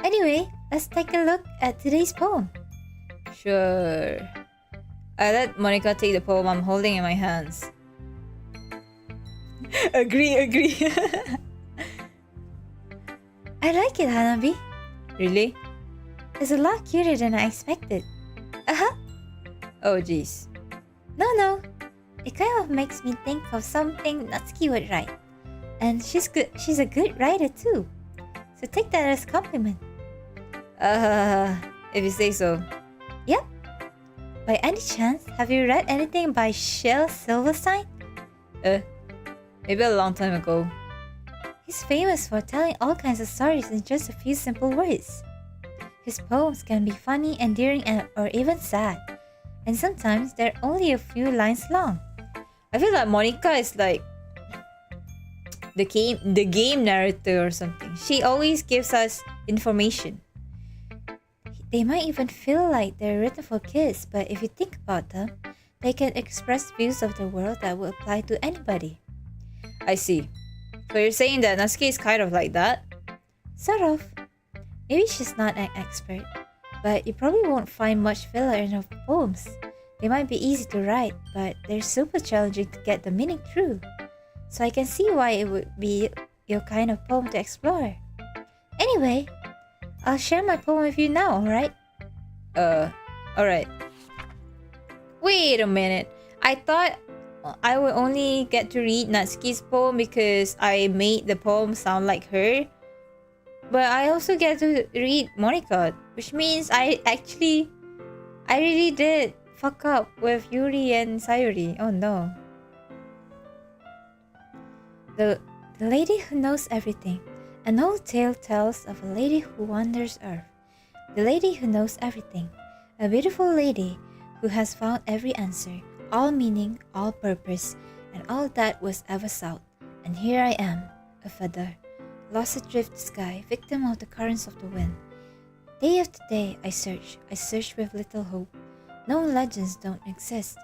Anyway, let's take a look at today's poem. Sure. I let Monica take the poem I'm holding in my hands. Agree. I like it, Hanabi. Really? It's a lot cuter than I expected. Oh jeez. No. It kind of makes me think of something Natsuki would write. And she's a good writer too. So take that as a compliment. If you say so. Yep. By any chance, have you read anything by Shel Silverstein? Maybe a long time ago. He's famous for telling all kinds of stories in just a few simple words. His poems can be funny, endearing, or even sad. And sometimes they're only a few lines long. I feel like Monica is like the game narrator or something. She always gives us information. They might even feel like they're written for kids, but if you think about them, they can express views of the world that will apply to anybody. I see. So you're saying that Natsuki is kind of like that? Sort of. Maybe she's not an expert, but you probably won't find much filler in her poems. They might be easy to write, but they're super challenging to get the meaning through. So I can see why it would be your kind of poem to explore. Anyway, I'll share my poem with you now, alright? Alright. Wait a minute. I thought I would only get to read Natsuki's poem because I made the poem sound like her. But I also get to read Monica, which means I really did fuck up with Yuri and Sayuri. Oh no. The Lady Who Knows Everything. An old tale tells of a lady who wanders Earth. The lady who knows everything. A beautiful lady who has found every answer, all meaning, all purpose, and all that was ever sought. And here I am, a feather, lost adrift the sky, victim of the currents of the wind. Day after day I search with little hope. No legends don't exist,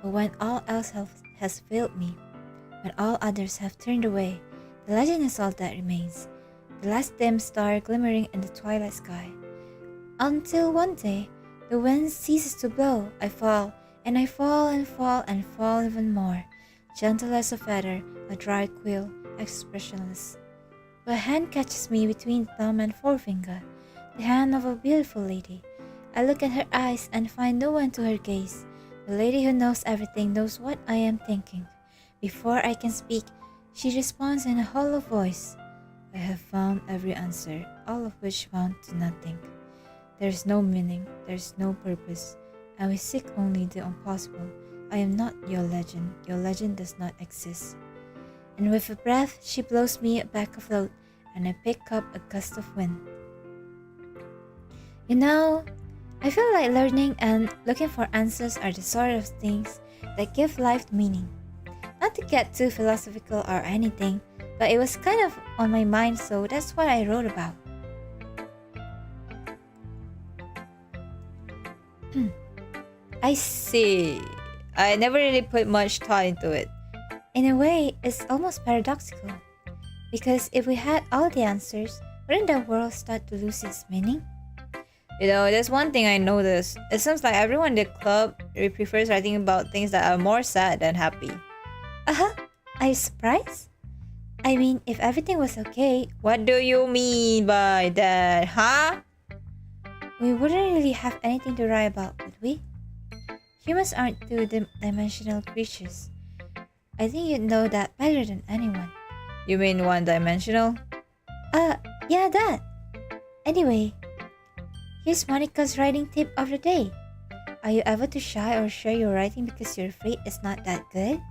but when all else has failed me, when all others have turned away, the legend is all that remains. The last dim star glimmering in the twilight sky. Until one day, the wind ceases to blow, I fall, and I fall and fall and fall even more, gentle as a feather, a dry quill, expressionless. A hand catches me between thumb and forefinger, the hand of a beautiful lady. I look at her eyes and find no end to her gaze. The lady who knows everything knows what I am thinking. Before I can speak, she responds in a hollow voice. I have found every answer, all of which amount to nothing. There is no meaning, there is no purpose, and we seek only the impossible. I am not your legend does not exist. And with a breath, she blows me back afloat, and I pick up a gust of wind. You know, I feel like learning and looking for answers are the sort of things that give life meaning. Not to get too philosophical or anything, but it was kind of on my mind, so that's what I wrote about. I see. I never really put much thought into it. In a way, it's almost paradoxical. Because if we had all the answers, wouldn't the world start to lose its meaning? You know, there's one thing I noticed. It seems like everyone in the club prefers writing about things that are more sad than happy. Are you surprised? I mean, if everything was okay... What do you mean by that, huh? we wouldn't really have anything to write about, would we? Humans aren't two-dimensional creatures. I think you'd know that better than anyone. You mean one-dimensional? Yeah, that. Anyway, here's Monica's writing tip of the day. Are you ever too shy or share your writing because you're afraid it's not that good?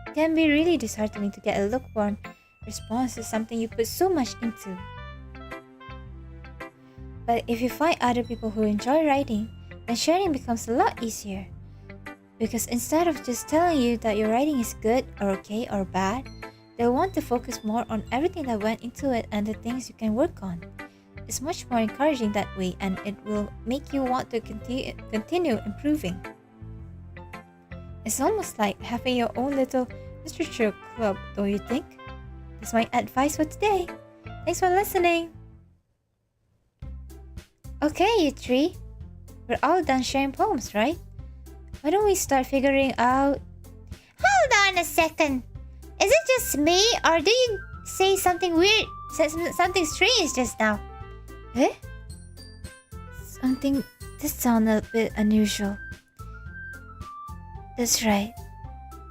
It can be really disheartening to get a lukewarm response to something you put so much into. But if you find other people who enjoy writing, then sharing becomes a lot easier. Because instead of just telling you that your writing is good or okay or bad, they'll want to focus more on everything that went into it and the things you can work on. It's much more encouraging that way, and it will make you want to continue improving. It's almost like having your own little literature club, don't you think? That's my advice for today. Thanks for listening. Okay, you three. We're all done sharing poems, right? Why don't we start figuring out... Hold on a second. Is it just me, or do you say something weird, something strange just now? Eh? Something... This sounded a bit unusual. That's right.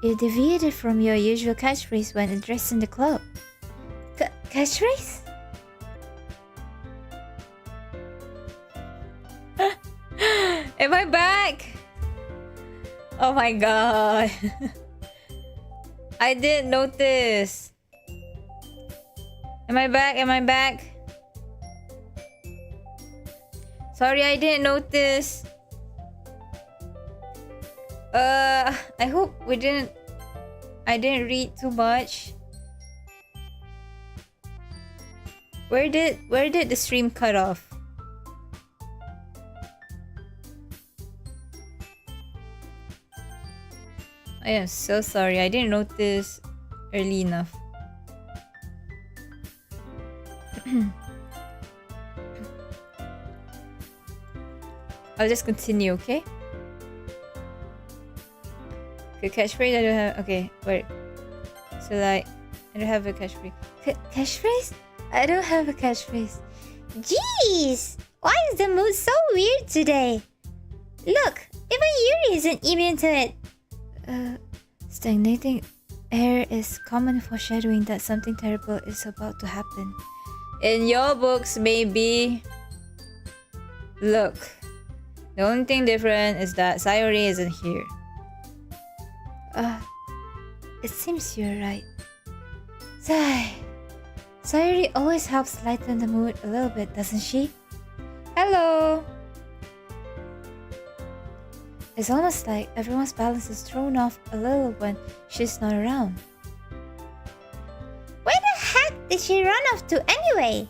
You deviated from your usual catchphrase when addressing the club. Catchphrase? Am I back? Oh my god. I didn't notice. Am I back? Am I back? Sorry, I didn't notice. I hope I didn't read too much. Where did the stream cut off? I am so sorry. I didn't notice early enough. I'll just continue, okay? Okay, catchphrase I don't have. Okay, wait. So like, I don't have a catchphrase. Catchphrase? I don't have a catchphrase. Jeez! Why is the mood so weird today? Look, even Yuri isn't immune to it. Stagnating air is common foreshadowing that something terrible is about to happen. In your books, maybe. Look, the only thing different is that Sayori isn't here. It seems you're right. Sayori always helps lighten the mood a little bit, doesn't she? Hello! It's almost like everyone's balance is thrown off a little when she's not around. Where the heck did she run off to anyway?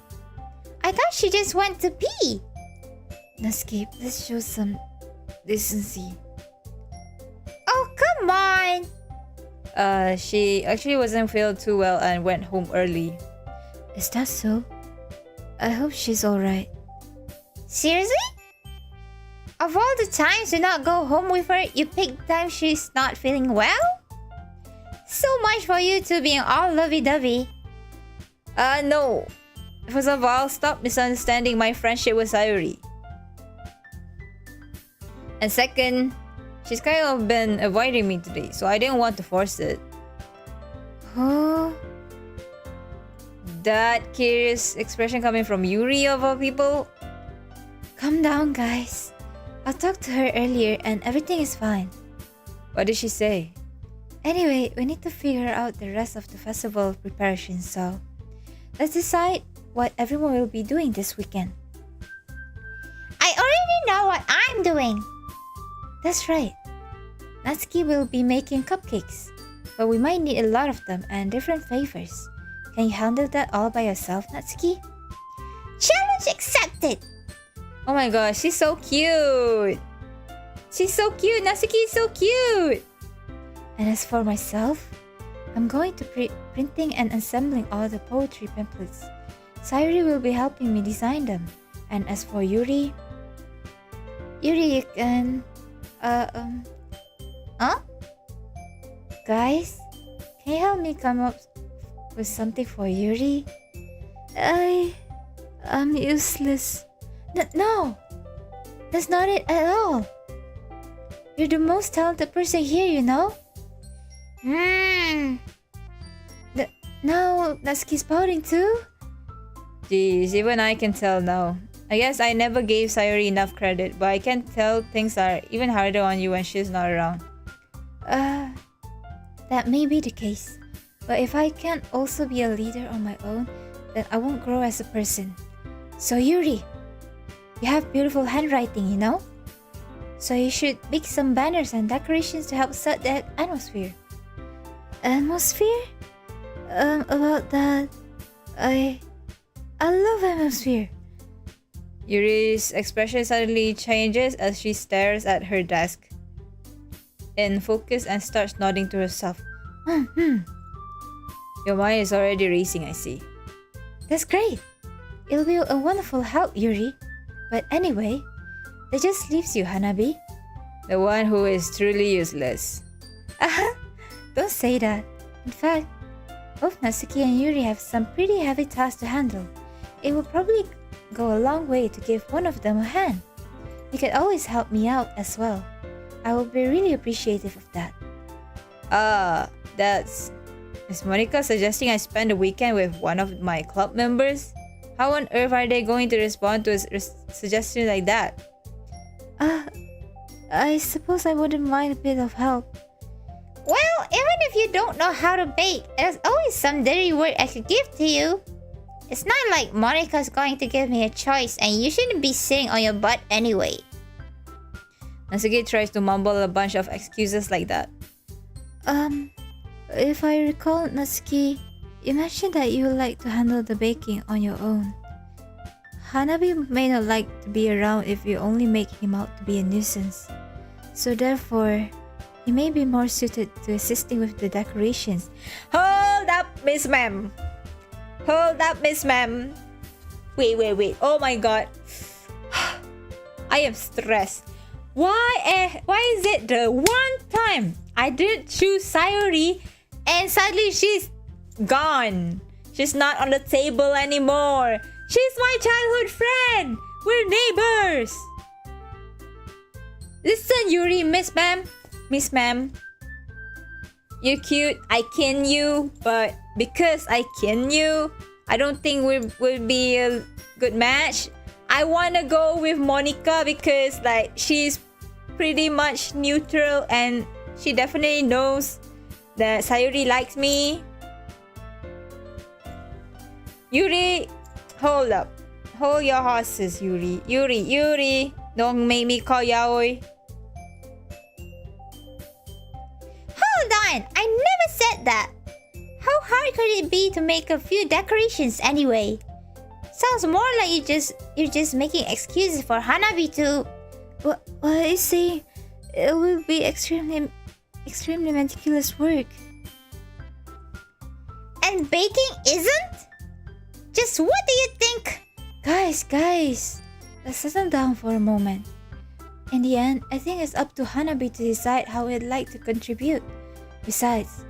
I thought she just went to pee. Natsuki, let's show some decency. Oh, come on! She actually wasn't feeling too well and went home early. Is that so? I hope she's alright. Seriously? Of all the times to not go home with her, you pick time she's not feeling well? So much for you two being all lovey-dovey. No. First of all, stop misunderstanding my friendship with Sayori. And second, she's kind of been avoiding me today, so I didn't want to force it. Oh. That curious expression coming from Yuri of all people? Calm down, guys. I talked to her earlier and everything is fine. What did she say? Anyway, we need to figure out the rest of the festival preparations, so let's decide what everyone will be doing this weekend. I already know what I'm doing. That's right. Natsuki will be making cupcakes, but we might need a lot of them and different flavors. Can you handle that all by yourself, Natsuki? Challenge accepted! Oh my gosh, she's so cute! She's so cute! Natsuki is so cute! And as for myself, I'm going to printing and assembling all the poetry pamphlets. Sayori will be helping me design them. And as for Yuri, you can... Huh? Guys, can you help me come up with something for Yuri? I'm useless. No! That's not it at all. You're the most talented person here, you know? Now Natsuki's pouting too? Jeez, even I can tell now. I guess I never gave Sayori enough credit, but I can tell things are even harder on you when she's not around. That may be the case. But if I can't also be a leader on my own, then I won't grow as a person. So Yuri, you have beautiful handwriting, you know? So you should make some banners and decorations to help set the atmosphere. Atmosphere? About that, I love atmosphere. Yuri's expression suddenly changes as she stares at her desk in focus and starts nodding to herself. Your mind is already racing, I see. That's great. It'll be a wonderful help, Yuri. But anyway, that just leaves you, Hanabi. The one who is truly useless. Don't say that. In fact, both Natsuki and Yuri have some pretty heavy tasks to handle. It will probably go a long way to give one of them a hand. You can always help me out as well. I will be really appreciative of that. That's... Is Monica suggesting I spend the weekend with one of my club members? How on earth are they going to respond to a suggestion like that? I suppose I wouldn't mind a bit of help. Well, even if you don't know how to bake, there's always some dirty work I could give to you. It's not like Monica's going to give me a choice and you shouldn't be sitting on your butt anyway. Natsuki tries to mumble a bunch of excuses like that. If I recall, Natsuki, you mentioned that you would like to handle the baking on your own. Hanabi may not like to be around if you only make him out to be a nuisance. So therefore, he may be more suited to assisting with the decorations. Hold up, Miss Ma'am. Hold up, Miss Ma'am. Wait. Oh my god. I am stressed. Why is it the one time I didn't choose Sayori and suddenly she's gone? She's not on the table anymore. She's my childhood friend. We're neighbors. Listen, Yuri, Miss Ma'am. You're cute. I kin you, but because I kin you, I don't think we'll be a good match. I wanna go with Monica because like she's pretty much neutral and she definitely knows that Sayori likes me. Yuri, hold up. Hold your horses, Yuri. Yuri. Don't make me call yaoi. Hold on! I never said that! How hard could it be to make a few decorations anyway? Sounds more like you're just making excuses for Hanabi to... Well, I see. It will be extremely meticulous work. And baking isn't? Just what do you think? Guys, let's settle down for a moment. In the end, I think it's up to Hanabi to decide how he'd like to contribute. Besides,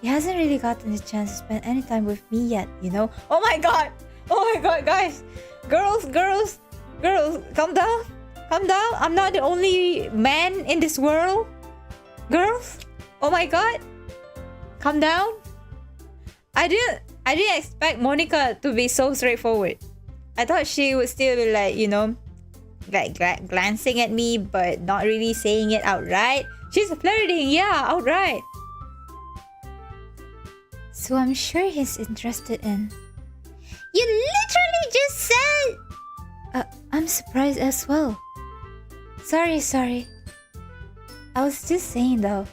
he hasn't really gotten the chance to spend any time with me yet, you know? Oh my god, guys. Girls, calm down. I'm not the only man in this world. Girls, oh my god. Calm down. I didn't expect Monica to be so straightforward. I thought she would still be like, you know, like glancing at me but not really saying it outright. She's flirting, yeah, outright. So I'm sure he's interested in... You literally just said... I'm surprised as well. Sorry. I was just saying though.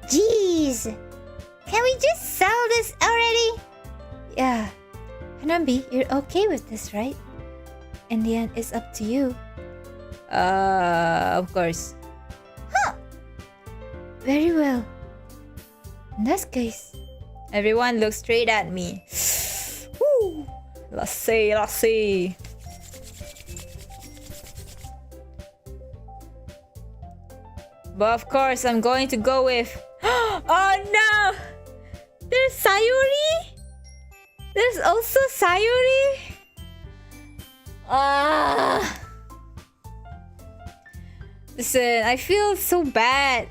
Jeez! Can we just sell this already? Yeah. Hanabi, you're okay with this, right? In the end, it's up to you. Of course. Huh! Very well. In that case... Everyone looks straight at me. Woo! Let's see. But of course, I'm going to go with... Oh no! There's Sayori? There's also Sayori? Listen, I feel so bad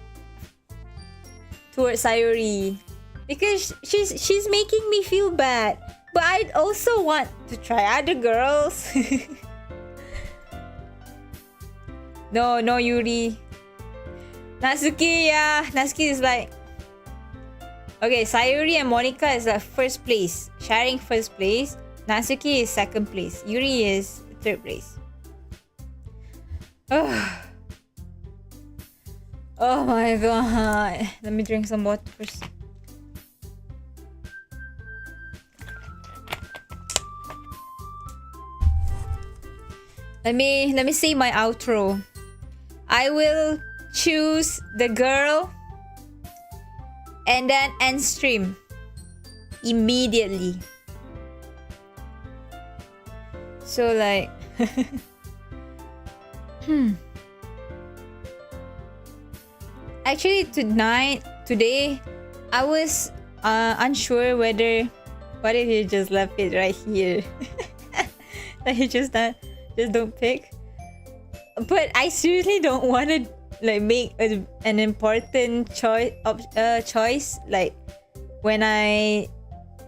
towards Sayuri because she's making me feel bad. But I also want to try other girls. No, Yuri. Natsuki, yeah. Natsuki is like... Okay, Sayuri and Monica is like first place. Sharing first place. Natsuki is second place. Yuri is third place. Oh my god. Let me drink some water first. Let me say my outro. I will choose the girl and then end stream immediately. So like Actually today I was unsure whether what if you just left it right here. Like you just don't pick. But I seriously don't want to like make an important choice like when I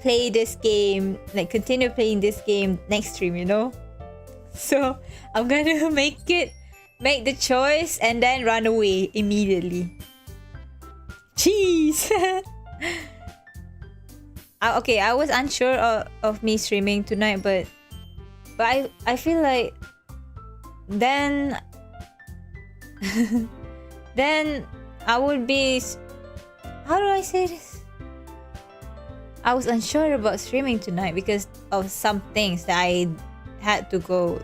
play this game, like continue playing this game next stream, you know. So I'm gonna make the choice and then run away immediately. Jeez. Okay, I was unsure of me streaming tonight, but I feel like then I would be... How do I say this? I was unsure about streaming tonight because of some things that I had to go.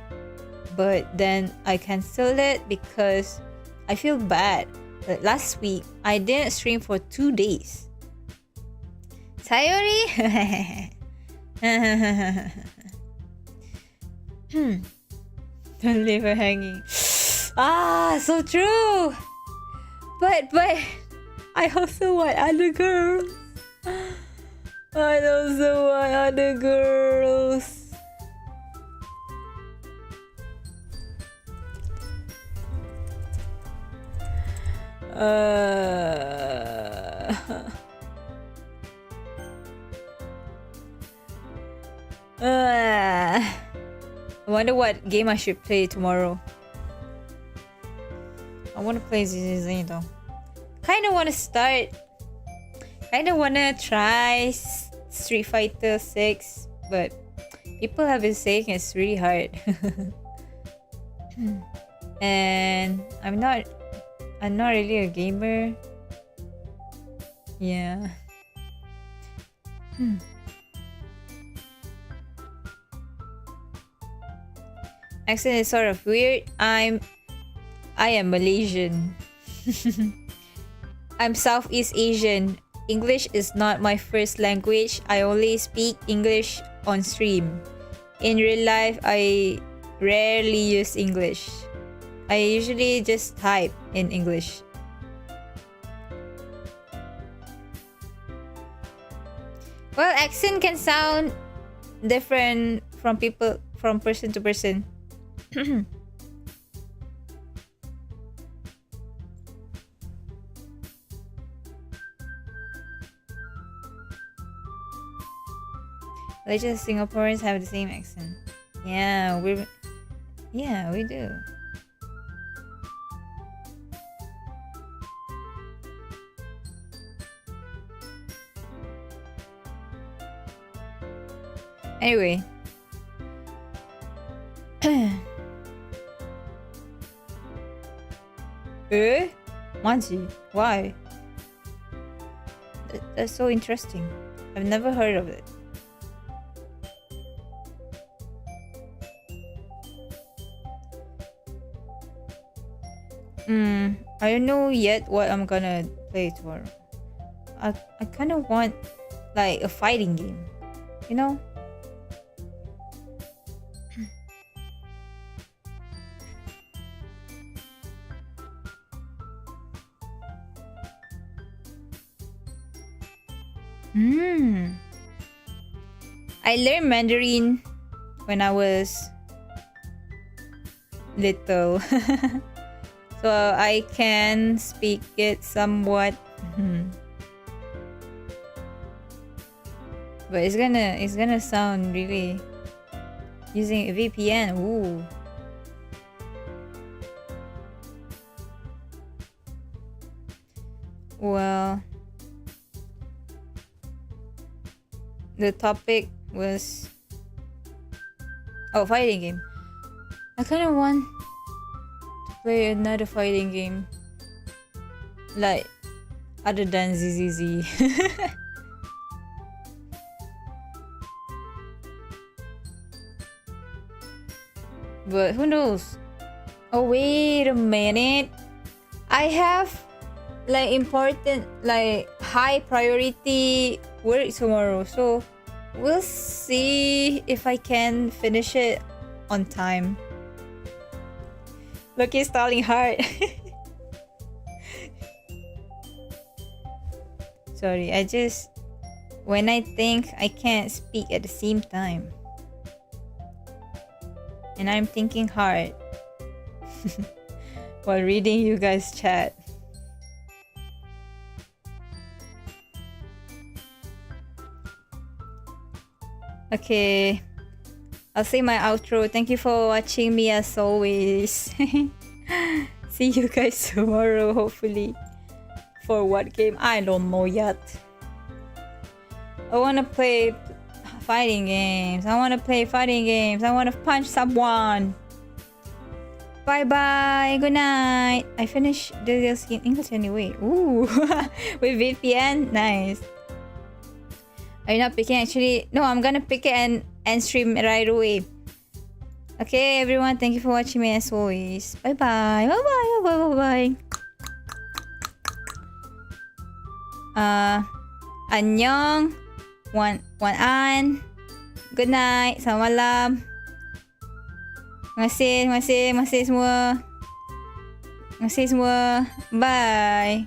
But then I canceled it because I feel bad. Like last week, I didn't stream for 2 days. Sayori? Don't leave her hanging. Ah, so true. But I also want other girls. I also want other girls. I wonder what game I should play tomorrow. I want to play ZZZ though. Kinda want to start. Kinda want to try Street Fighter 6, but people have been saying it's really hard. And I'm not really a gamer. Yeah. Accent is sort of weird. I am Malaysian. I'm Southeast Asian. English is not my first language. I only speak English on stream. In real life, I rarely use English. I usually just type in English. Well, accent can sound different from person to person. Malaysian Singaporeans have the same accent. Yeah, we do. Anyway. Manji? Why? That's so interesting. I've never heard of it. I don't know yet what I'm gonna play tomorrow. I kind of want like a fighting game, you know? I learned Mandarin when I was little. So so I can speak it somewhat. But it's gonna sound really using a VPN. Ooh. Well, the topic was fighting game. I kind of want to play another fighting game, like other than ZZZ. But who knows? Oh, wait a minute. I have like important, like high priority work tomorrow, so we'll see if I can finish it on time. Look, it's stalling hard. Sorry, when I think I can't speak at the same time. And I'm thinking hard while reading you guys chat. Okay, I'll say my outro. Thank you for watching me as always. See you guys tomorrow, hopefully. For what game? I don't know yet. I wanna play fighting games. I wanna punch someone. Bye bye. Good night. I finished the DLC in English anyway. Ooh. With VPN. Nice. Are you not picking? Actually, no, I'm gonna pick it and stream right away. Okay, everyone. Thank you for watching me as always. Bye bye. Bye bye. Bye bye. Bye bye. Annyeong. Wan-an. Good night. Selamat malam. Terima kasih semua. Bye.